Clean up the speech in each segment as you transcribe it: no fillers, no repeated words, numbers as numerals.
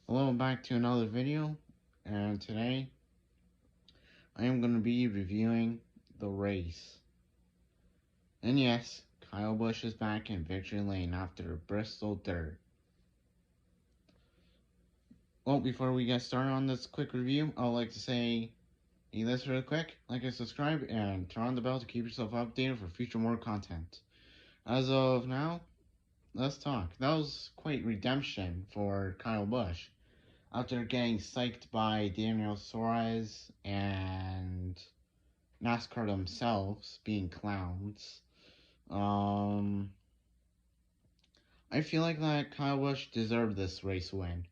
Hello, back to another video, and today I am going to be reviewing the race. And yes, Kyle Busch is back in victory lane after Bristol Dirt. Well, before we get started on this quick review, I would like to say, hey, this real quick, like and subscribe, and turn on the bell to keep yourself updated for future more content. As of now, let's talk. That was quite redemption for Kyle Busch after getting psyched by Daniel Suarez and NASCAR themselves being clowns. Um, I feel like that Kyle Busch deserved this race win,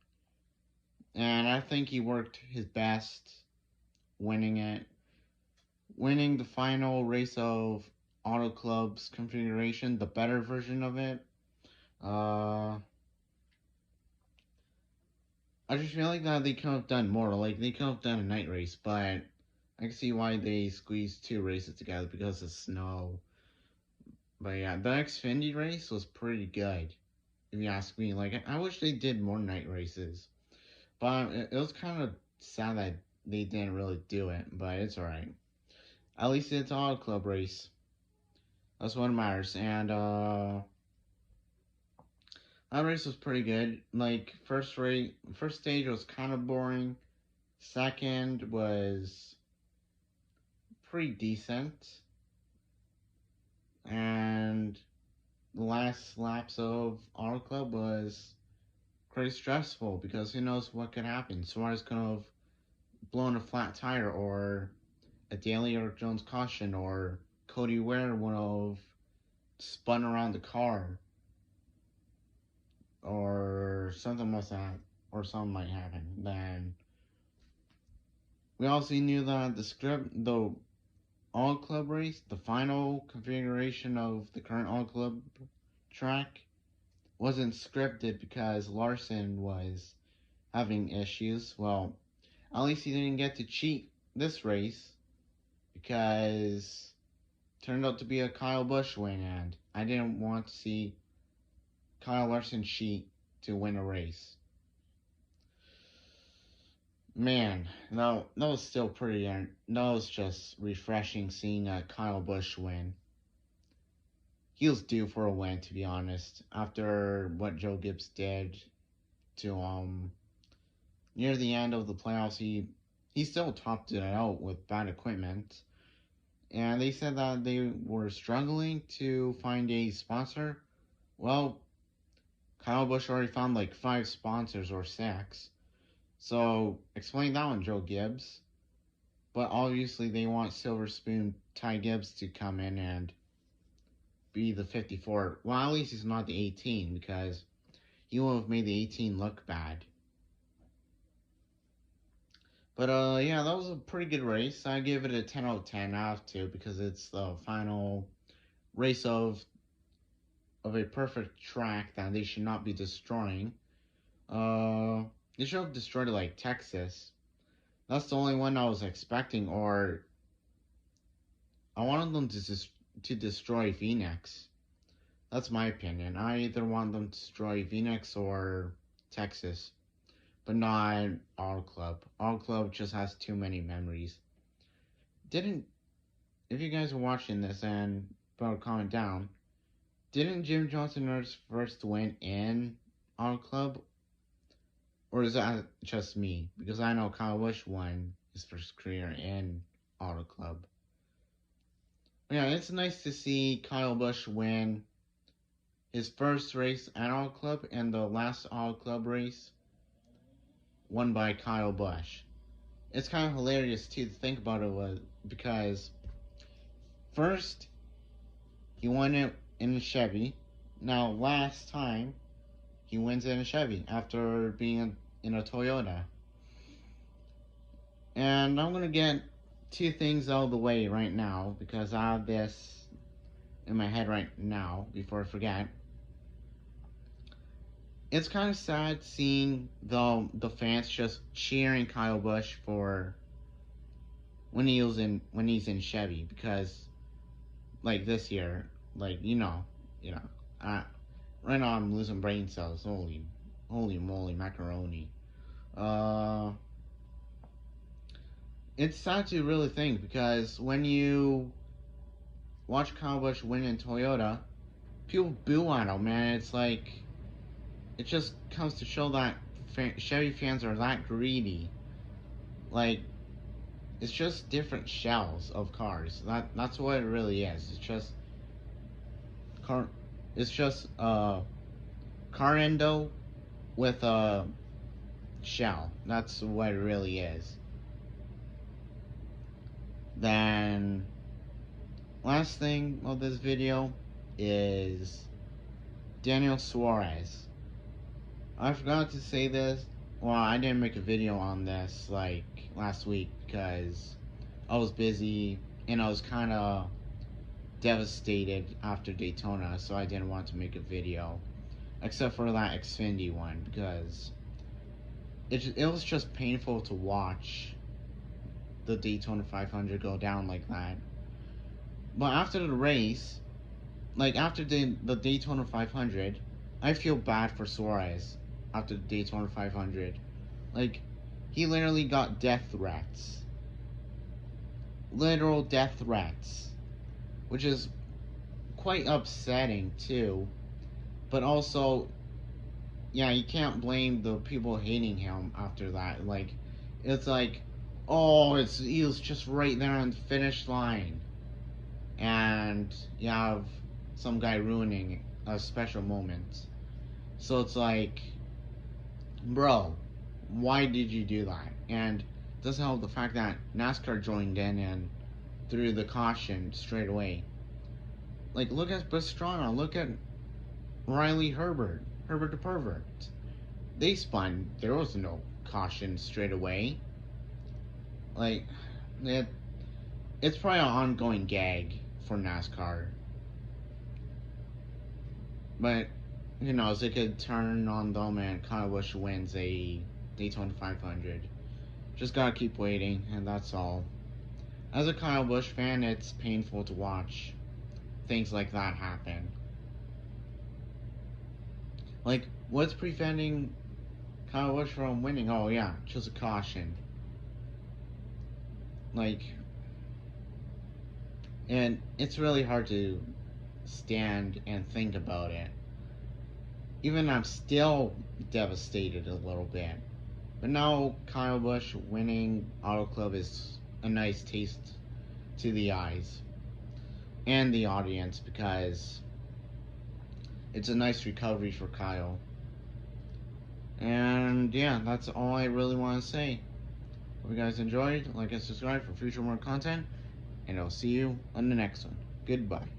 and I think he worked his best winning it, winning the final race of Auto Club's configuration, the better version of it. Uh, I just feel like that they could have done more. Like they could have done a night race, but I can see why they squeezed two races together because of snow. But yeah, the Xfinity race was pretty good, if you ask me. Like, I wish they did more night races. But it was kind of sad that they didn't really do it, but it's alright. At least it's an Auto Club race. That's what matters. And, that race was pretty good. Like, first stage was kind of boring. Second was pretty decent. And the last laps of Auto Club was pretty stressful because who knows what could happen. Suarez could have blown a flat tire, or a Dale Earnhardt Jones caution, or Cody Ware would have spun around the car, or something must have, or something might happen. Then we also knew that the All Club race, the final configuration of the current All Club track, wasn't scripted because Larson was having issues. Well, at least he didn't get to cheat this race because it turned out to be a Kyle Busch win, and I didn't want to see Kyle Larson cheat to win a race. Man, no, that was still pretty. That was just refreshing seeing a Kyle Busch win. He was due for a win, to be honest, after what Joe Gibbs did to near the end of the playoffs. He still topped it out with bad equipment. And they said that they were struggling to find a sponsor. Well, Kyle Busch already found like 5 sponsors or 6. So explain that one, Joe Gibbs. But obviously they want Silver Spoon Ty Gibbs to come in and be the 54. Well, at least he's not the 18 because he would have made the 18 look bad. But yeah, that was a pretty good race. I give it a 10 out of 10. I have to because it's the final race of a perfect track that they should not be destroying. Uh, they should have destroyed it like Texas. That's the only one I was expecting, or I wanted them to destroy Phoenix. That's my opinion. I either want them to destroy Phoenix or Texas, but not All Club. All Club just has too many memories. Didn't If you guys are watching this and put a comment down, didn't Jim Johnson Nerd's first win in All Club? Or is that just me? Because I know Kyle Busch won his first career in Auto Club. But yeah, it's nice to see Kyle Busch win his first race at Auto Club, and the last Auto Club race won by Kyle Busch. It's kind of hilarious too to think about it, because first he won it in a Chevy. Now last time he wins in a Chevy after being in a Toyota. And I'm gonna get 2 things out of the way right now because I have this in my head right now before I forget. It's kind of sad seeing the fans just cheering Kyle Busch for when he's in Chevy, because like this year, like you know, uh, right now I'm losing brain cells. Holy moly macaroni! Uh, it's sad to really think because when you watch Kyle Busch win in Toyota, people boo at him, man. It's like it just comes to show that Chevy fans are that greedy. Like it's just different shells of cars. That's what it really is. It's just car. It's just car endo with a shell. That's what it really is. Then last thing of this video is Daniel Suarez. I forgot to say this. Well, I didn't make a video on this like last week because I was busy and I was kind of devastated after Daytona, so I didn't want to make a video except for that Xfinity one because it was just painful to watch the Daytona 500 go down like that. But after the race, like after the Daytona 500, I feel bad for Suarez after the Daytona 500. Like, he literally got death threats. Literal death threats. Which is quite upsetting, too. But also, yeah, you can't blame the people hating him after that. Like, it's like, oh, he was just right there on the finish line. And you have some guy ruining a special moment. So it's like, bro, why did you do that? And it doesn't help the fact that NASCAR joined in and threw the caution straight away. Like, look at Pastrana, look at Riley Herbert the pervert. They spun, there was no caution straight away. Like, it's probably an ongoing gag for NASCAR. But, who knows, it could turn on them and Kyle Busch wins a Daytona 500. Just gotta keep waiting, and that's all. As a Kyle Busch fan, it's painful to watch things like that happen. Like, what's preventing Kyle Busch from winning? Oh yeah, just a caution. Like, and it's really hard to stand and think about it. Even I'm still devastated a little bit. But now Kyle Busch winning Auto Club is a nice taste to the eyes and the audience because it's a nice recovery for Kyle. And yeah, that's all I really want to say. Hope you guys enjoyed. Like and subscribe for future more content. And I'll see you on the next one. Goodbye.